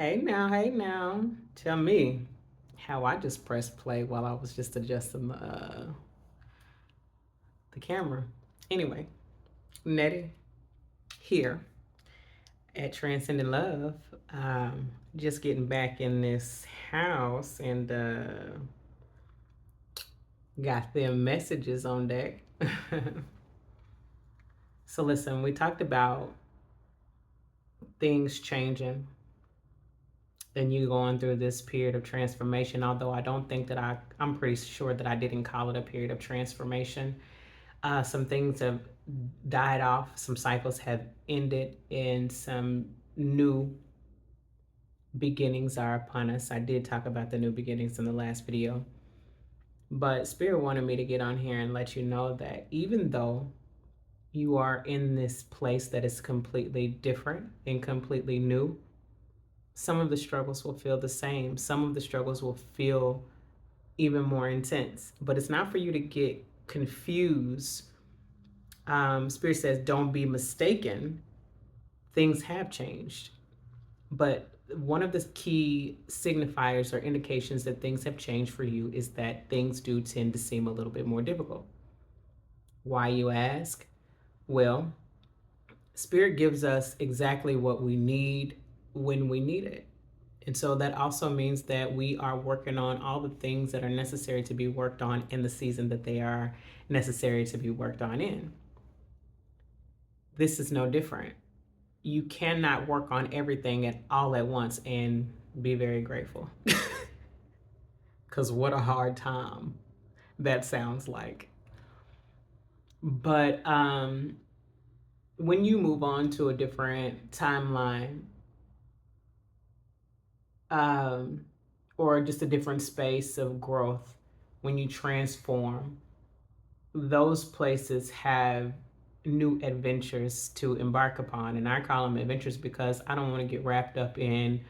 Hey now. Tell me how I just pressed play while I was just adjusting the camera. Anyway, Nettie here at Transcendent Love. Just getting back in this house and got them messages on deck. So listen, we talked about things changing and you going through this period of transformation. Although I don't think that I'm pretty sure that I didn't call it a period of transformation. Some things have died off, some cycles have ended, and some new beginnings are upon us. I did talk about the new beginnings in the last video, but Spirit wanted me to get on here and let you know that even though you are in this place that is completely different and completely new, some of the struggles will feel the same. Some of the struggles will feel even more intense, but it's not for you to get confused. Spirit says, don't be mistaken. Things have changed. But one of the key signifiers or indications that things have changed for you is that things do tend to seem a little bit more difficult. Why, you ask? Well, Spirit gives us exactly what we need when we need it. And so that also means that we are working on all the things that are necessary to be worked on in the season that they are necessary to be worked on in. This is no different. You cannot work on everything at all at once and be very grateful. Because what a hard time that sounds like. But when you move on to a different timeline, um, or just a different space of growth, when you transform, those places have new adventures to embark upon. And I call them adventures because I don't want to get wrapped up in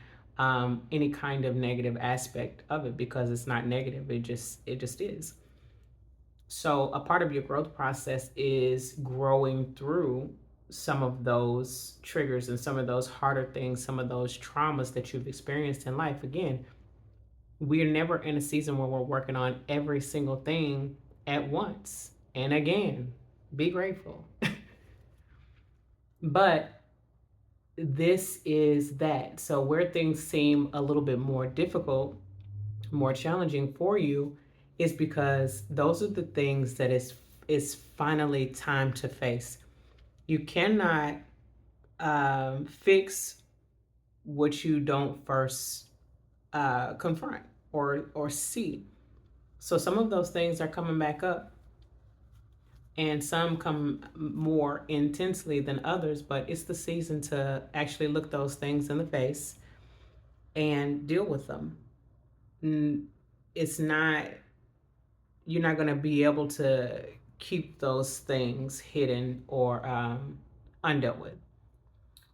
any kind of negative aspect of it, because it's not negative. It just is. So a part of your growth process is growing through some of those triggers and some of those harder things, some of those traumas that you've experienced in life. Again, we're never in a season where we're working on every single thing at once. And again, be grateful. But this is that. So, where things seem a little bit more difficult, more challenging for you, is because those are the things that is finally time to face. You cannot fix what you don't first confront or see. So some of those things are coming back up, and some come more intensely than others, but it's the season to actually look those things in the face and deal with them. It's not, you're not going to be able to keep those things hidden or undealt with.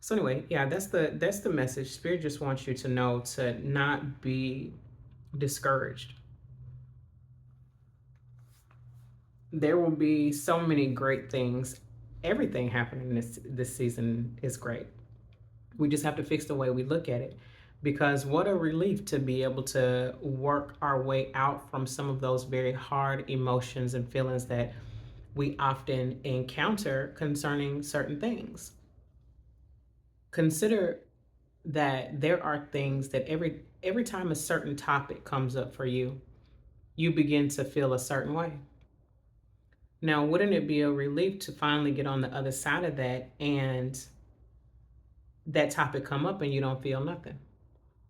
So anyway, yeah, that's the message. Spirit just wants you to know to not be discouraged. There will be so many great things. Everything happening this season is great. We just have to fix the way we look at it, because what a relief to be able to work our way out from some of those very hard emotions and feelings that we often encounter concerning certain things. Consider that there are things that every time a certain topic comes up for you, you begin to feel a certain way. Now, wouldn't it be a relief to finally get on the other side of that and that topic come up and you don't feel nothing?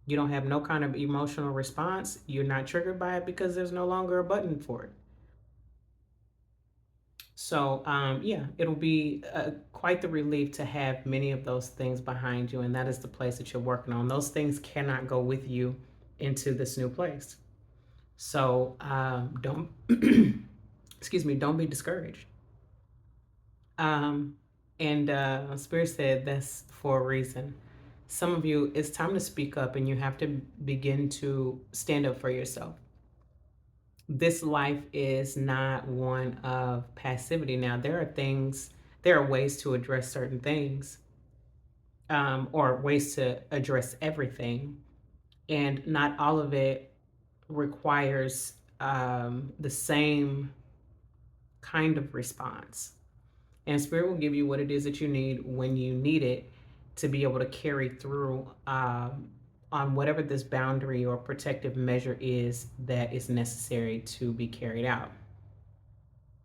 You don't have no kind of emotional response. You're not triggered by it because there's no longer a button for it. So, yeah, it'll be quite the relief to have many of those things behind you, and that is the place that you're working on. Those things cannot go with you into this new place. So, don't, excuse me, don't be discouraged. And Spirit said that's for a reason. Some of you, it's time to speak up, and you have to begin to stand up for yourself. This life is not one of passivity. Now, there are ways to address certain things, or ways to address everything. And not all of it requires the same kind of response. And Spirit will give you what it is that you need when you need it to be able to carry through on whatever this boundary or protective measure is that is necessary to be carried out.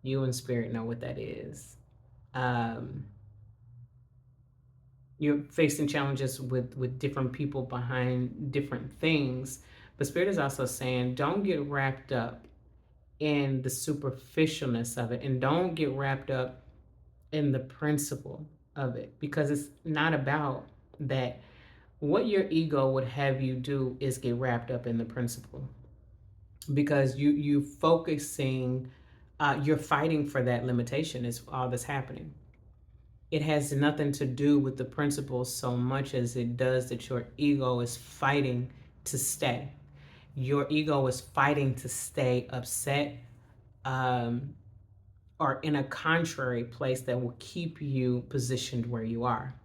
You and Spirit know what that is. Um, you're facing challenges with different people behind different things, but Spirit is also saying don't get wrapped up in the superficialness of it, and don't get wrapped up in the principle of it, because it's not about that. What your ego would have you do is get wrapped up in the principle, because you focusing, you're fighting for that limitation is all that's happening. It has nothing to do with the principle so much as it does that your ego is fighting to stay. Your ego is fighting to stay upset, um, or in a contrary place that will keep you positioned where you are.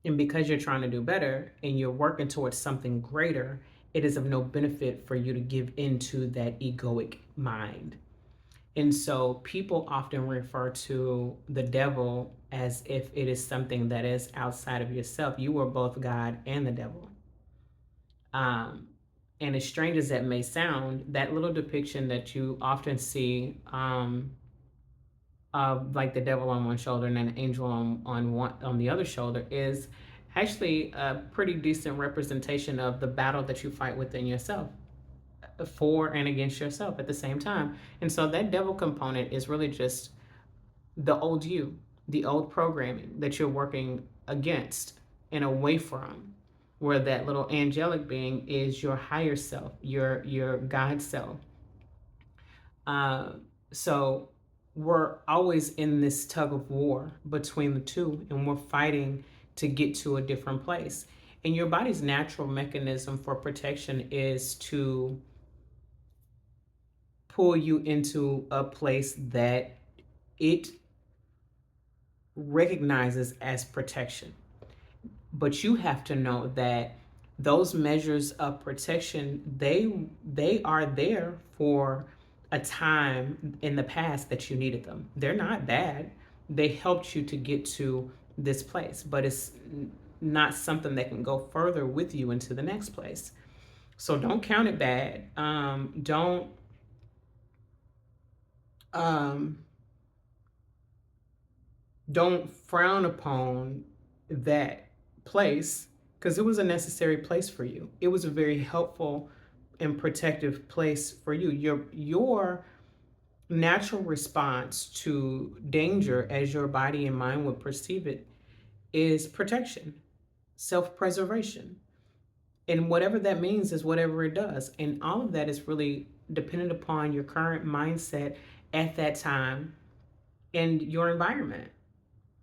And because you're trying to do better and you're working towards something greater, it is of no benefit for you to give into that egoic mind. And so people often refer to the devil as if it is something that is outside of yourself. You are both God and the devil. Um, and as strange as that may sound, that little depiction that you often see, of like the devil on one shoulder and an angel on the other shoulder, is actually a pretty decent representation of the battle that you fight within yourself, for and against yourself at the same time. And so that devil component is really just the old you, the old programming that you're working against and away from, where that little angelic being is your higher self, your God self. Uh, so we're always in this tug of war between the two, and we're fighting to get to a different place. And your body's natural mechanism for protection is to pull you into a place that it recognizes as protection. But you have to know that those measures of protection, they are there for a time in the past that you needed them. They're not bad. They helped you to get to this place, but it's not something that can go further with you into the next place. So don't count it bad. Um, don't frown upon that place, because it was a necessary place for you. It was a very helpful and protective place for you. Your natural response to danger, as your body and mind would perceive it, is protection, self-preservation. And whatever that means is whatever it does. And all of that is really dependent upon your current mindset at that time and your environment.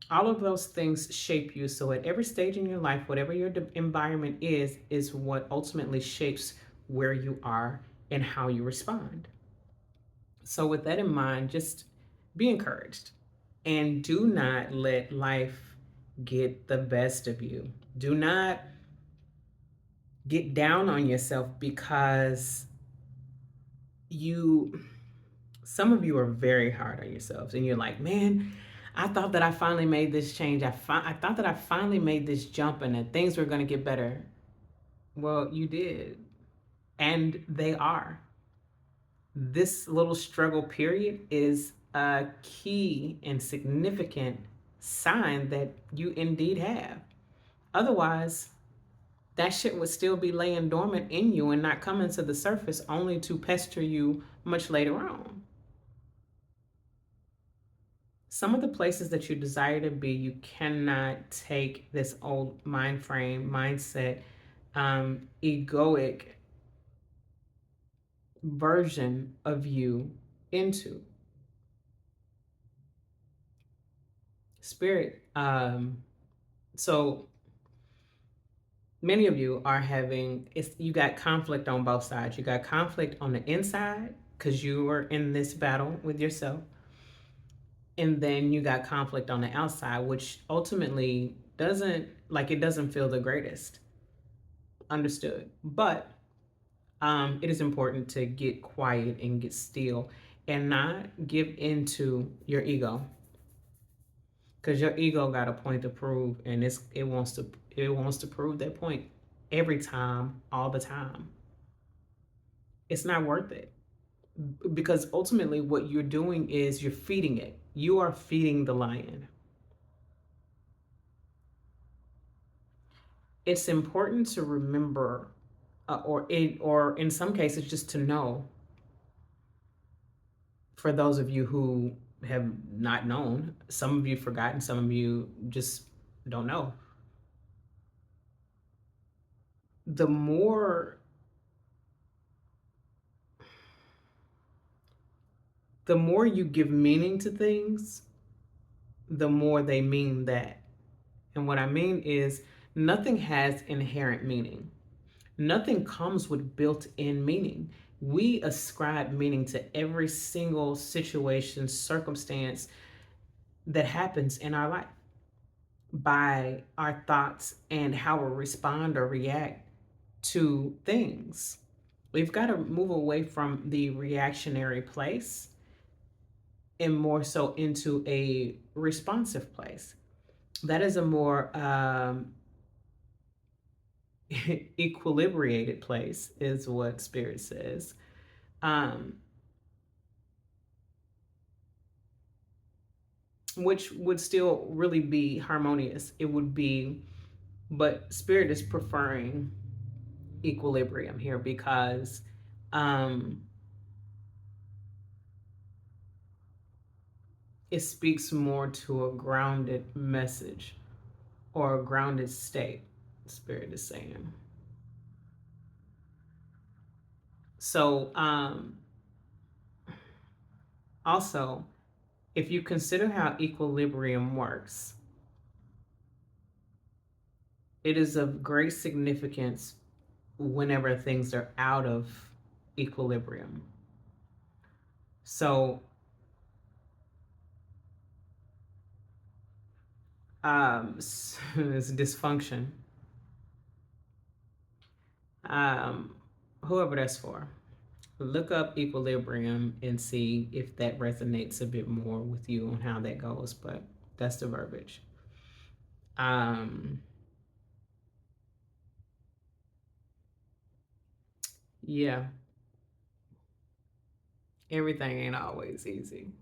All of those things shape you. So at every stage in your life, whatever your environment is what ultimately shapes where you are and how you respond. So with that in mind, just be encouraged and do not let life get the best of you. Do not get down on yourself, because you some of you are very hard on yourselves, and you're like, man, I thought that I finally made this change. I thought that I finally made this jump and that things were going to get better. Well, you did, and they are. This little struggle period is a key and significant sign that you indeed have. Otherwise, that shit would still be laying dormant in you and not coming to the surface, only to pester you much later on. Some of the places that you desire to be, you cannot take this old mind frame, mindset, egoic version of you into. Spirit. So many of you are having, you got conflict on both sides. You got conflict on the inside because you are in this battle with yourself. And then you got conflict on the outside, which ultimately doesn't feel the greatest. Understood. But it is important to get quiet and get still and not give into your ego, because your ego got a point to prove, and it wants to prove that point every time, all the time. It's not worth it, because ultimately what you're doing is you're feeding it. You are feeding the lion. It's important to remember, or in some cases just to know, for those of you who have not known, some of you forgotten, some of you just don't know. The more the more you give meaning to things, the more they mean that. And what I mean is, nothing has inherent meaning. Nothing comes with built-in meaning. We ascribe meaning to every single situation, circumstance that happens in our life by our thoughts and how we respond or react to things. We've got to move away from the reactionary place and more so into a responsive place. That is a more equilibrated place, is what Spirit says. Um, which would still really be harmonious. It would be, but Spirit is preferring equilibrium here because um, it speaks more to a grounded message or a grounded state, Spirit is saying. So, also, if you consider how equilibrium works, it is of great significance whenever things are out of equilibrium. So, it's dysfunction. Um, whoever that's for, look up equilibrium and see if that resonates a bit more with you on how that goes. But that's the verbiage. Um, yeah, everything ain't always easy.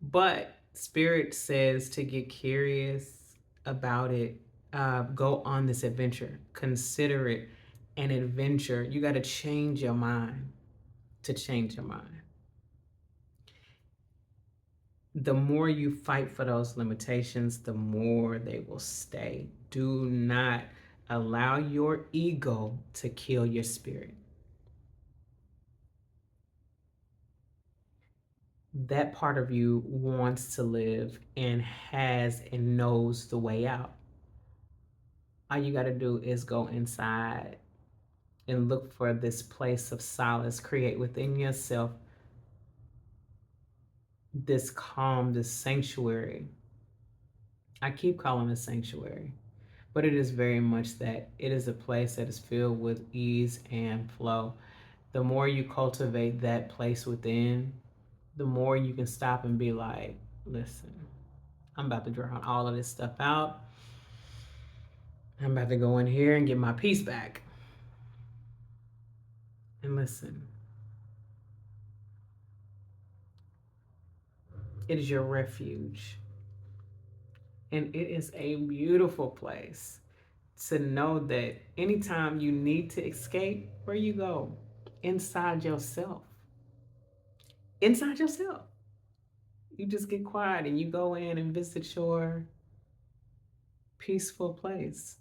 But Spirit says to get curious about it. Go on this adventure. Consider it an adventure. You got to change your mind to change your mind. The more you fight for those limitations, the more they will stay. Do not allow your ego to kill your spirit. That part of you wants to live and has and knows the way out. All you got to do is go inside and look for this place of solace. Create within yourself this calm, this sanctuary. I keep calling it sanctuary, but it is very much that. It is a place that is filled with ease and flow. The more you cultivate that place within, the more you can stop and be like, listen, I'm about to drown all of this stuff out. I'm about to go in here and get my peace back. And listen, it is your refuge. And it is a beautiful place to know that anytime you need to escape, where you go? Inside yourself. Inside yourself. You just get quiet and you go in and visit your peaceful place,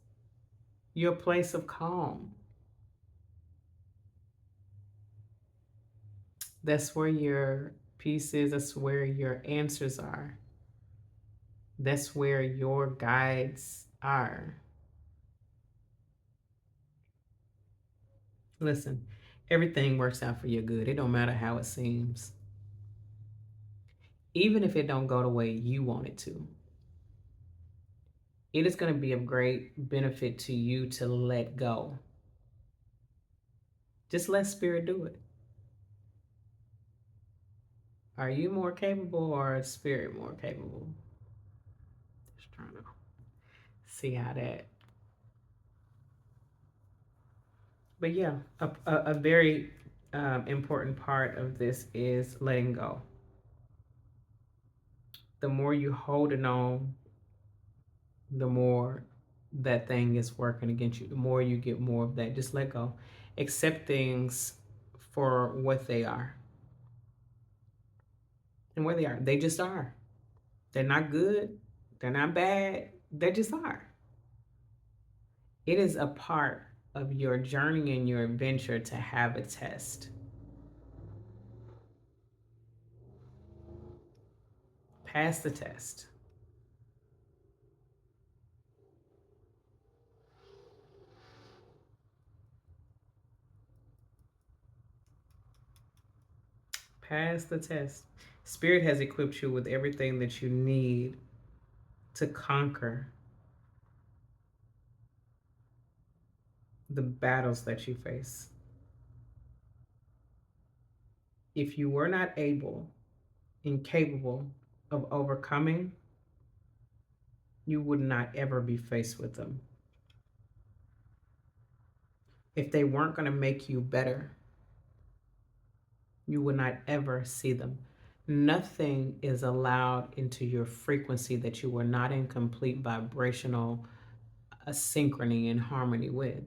your place of calm. That's where your peace is. That's where your answers are. That's where your guides are. Listen, everything works out for your good. It don't matter how it seems. Even if it don't go the way you want it to. It is going to be of great benefit to you to let go. Just let spirit do it. Are you more capable or is spirit more capable? Just trying to see how that. But yeah, a very important part of this is letting go. The more you hold it on, the more that thing is working against you. The more you get more of that. Just let go. Accept things for what they are and where they are. They just are. They're not good. They're not bad. They just are. It is a part of your journey and your adventure to have a test. Pass the test. Pass the test. Spirit has equipped you with everything that you need to conquer the battles that you face. If you were not able and capable of overcoming, you would not ever be faced with them. If they weren't going to make you better, you would not ever see them. Nothing is allowed into your frequency that you were not in complete vibrational synchrony and harmony with.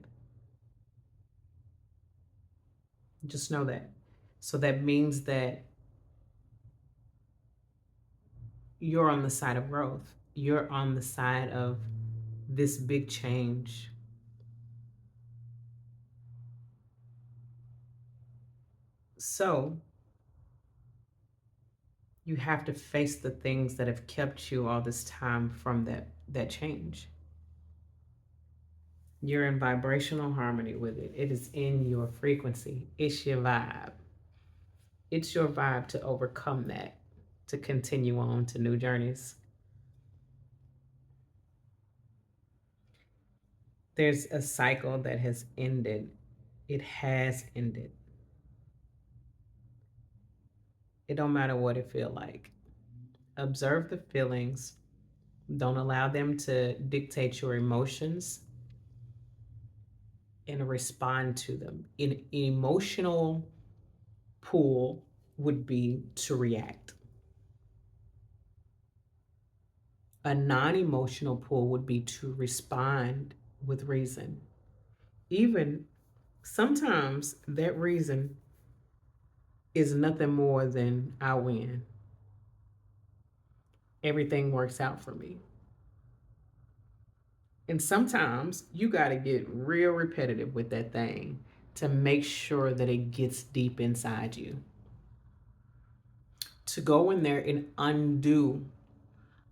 Just know that. So that means that you're on the side of growth. You're on the side of this big change. So you have to face the things that have kept you all this time from that change. You're in vibrational harmony with it. It is in your frequency. It's your vibe. It's your vibe to overcome that, to continue on to new journeys. There's a cycle that has ended. It has ended. It don't matter what it feel like. Observe the feelings. Don't allow them to dictate your emotions and respond to them. An emotional pull would be to react. A non emotional pull would be to respond with reason. Even sometimes that reason is nothing more than I win. Everything works out for me. And sometimes you got to get real repetitive with that thing to make sure that it gets deep inside you. To go in there and undo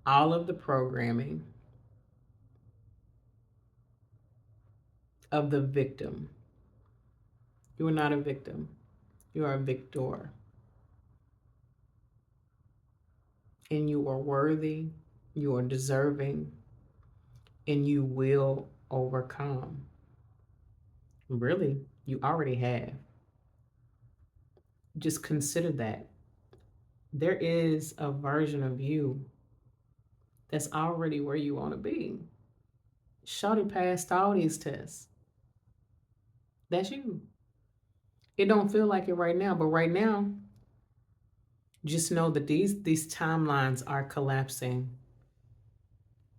all of the programming of the victim. You are not a victim, you are a victor. And you are worthy, you are deserving, and you will overcome. Really, you already have. Just consider that. There is a version of you that's already where you want to be. Shawty passed all these tests. That's you. It don't feel like it right now, but right now, just know that these timelines are collapsing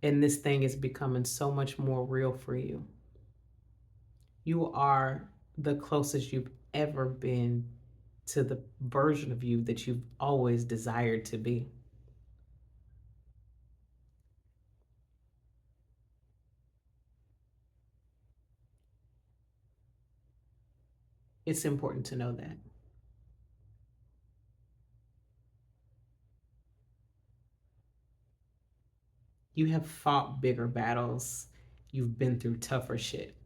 and this thing is becoming so much more real for you. You are the closest you've ever been to the version of you that you've always desired to be. It's important to know that. You have fought bigger battles. You've been through tougher shit.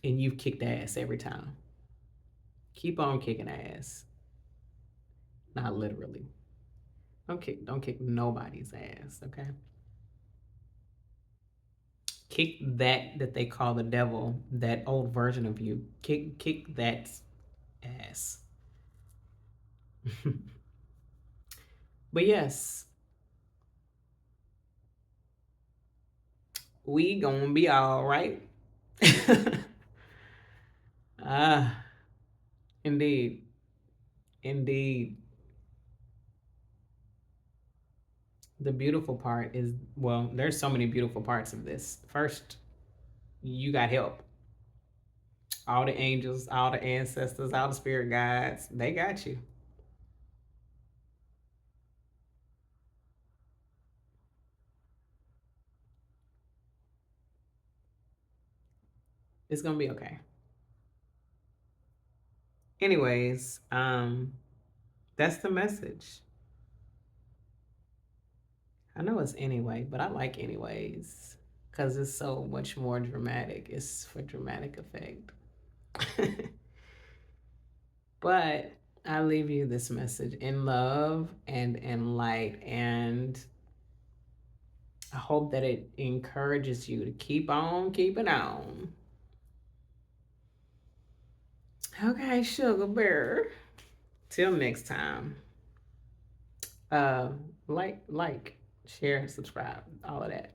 And you've kicked ass every time. Keep on kicking ass. Not literally. Don't kick nobody's ass, okay? Kick that they call the devil, that old version of you. Kick that ass. But yes, we gonna be all right. Ah, indeed. Indeed. The beautiful part is, well, there's so many beautiful parts of this. First, you got help. All the angels, all the ancestors, all the spirit guides, they got you. It's gonna be okay. Anyways, that's the message. I know it's anyway, but I like anyways because it's so much more dramatic. It's for dramatic effect. But I leave you this message in love and in light, and I hope that it encourages you to keep on keeping on. Okay, sugar bear. Till next time. Uh, like, share, subscribe, all of that.